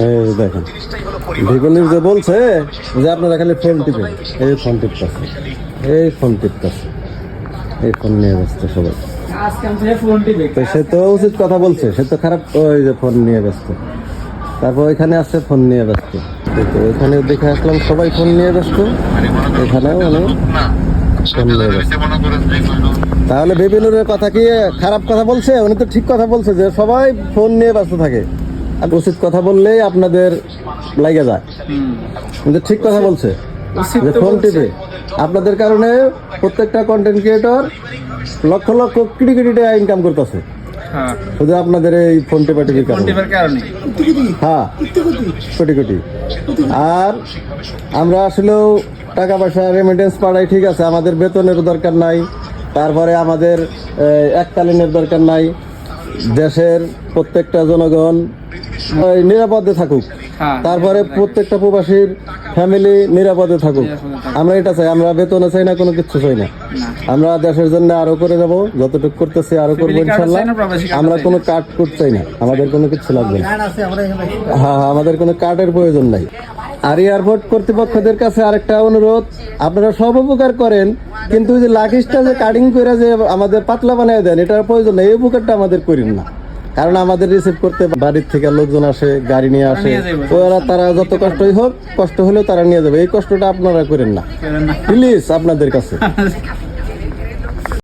এই দেখেন ভিগুনির যে বলছে যে আপনারা খালি ফোন টিপেন, এই ফোন টিপতেছে, এই ফোন টিপতেছে, এই ফোন নিয়ে ব্যস্ত সবাই। তো সে তো উচিত কথা বলছে, সে তো খারাপ, ওই যে ফোন নিয়ে ব্যস্ত। তারপর ওইখানে আসছে ফোন নিয়ে ব্যস্ত, ওইখানে দেখে আসলাম সবাই ফোন নিয়ে ব্যস্ত, এখানেও ফোন নিয়ে ব্যস্ত। তাহলে বিপিনুরের কথা কি খারাপ কথা বলছে? উনি তো ঠিক কথা বলছে যে সবাই ফোন নিয়ে ব্যস্ত থাকে। আর উচিত কথা বললেই আপনাদের লাগে যায়, কিন্তু ঠিক কথা বলছে যে ফোন টিপে আপনাদের কারণে প্রত্যেকটা কন্টেন্ট ক্রিয়েটর লক্ষ লক্ষ কোটি কোটি টাকা ইনকাম করতেছে শুধু আপনাদের এই ফোন টিপাটিপির কারণে। হ্যাঁ, কোটি কোটি। আর আমরা আসলেও টাকা পয়সা রেমিটেন্স পাঠাই, ঠিক আছে, আমাদের বেতনের দরকার নাই, তারপরে আমাদের এককালীনের দরকার নাই, দেশের প্রত্যেকটা জনগণ নিরাপদে থাকুক, তারপরে প্রত্যেকটা প্রবাসীর ফ্যামিলি নিরাপদে থাকুক, আমরা এটা চাই। আমরা বেতনে চাই না, কোনো কিছু চাই না। আমরা দেশের জন্য আরো করে যাবো, যতটুকু করতেছি আরো করবো ইনশাল্লাহ। আমরা কোনো কার্ড করতে চাই না, আমাদের কোনো কিছু লাগবে না। হ্যাঁ, আমাদের কোনো কার্ডের প্রয়োজন নাই। আর এয়ারপোর্ট কর্তৃপক্ষদের কাছে আরেকটা অনুরোধ, আপনারা সব উপকার করেন, কিন্তু ওই যে লাকিসটা যে কাটিং করে যে আমাদের পাতলা বানিয়ে দেন, এটার প্রয়োজন নেই। এই উপকারটা আমাদের করেন না, কারণ আমাদের রিসিভ করতে বাড়ির থেকে লোকজন আসে, গাড়ি নিয়ে আসে, ওরা তারা যত কষ্টই হোক, কষ্ট হলেও তারা নিয়ে যাবে। এই কষ্টটা আপনারা করেন না প্লিজ, আপনাদের কাছে।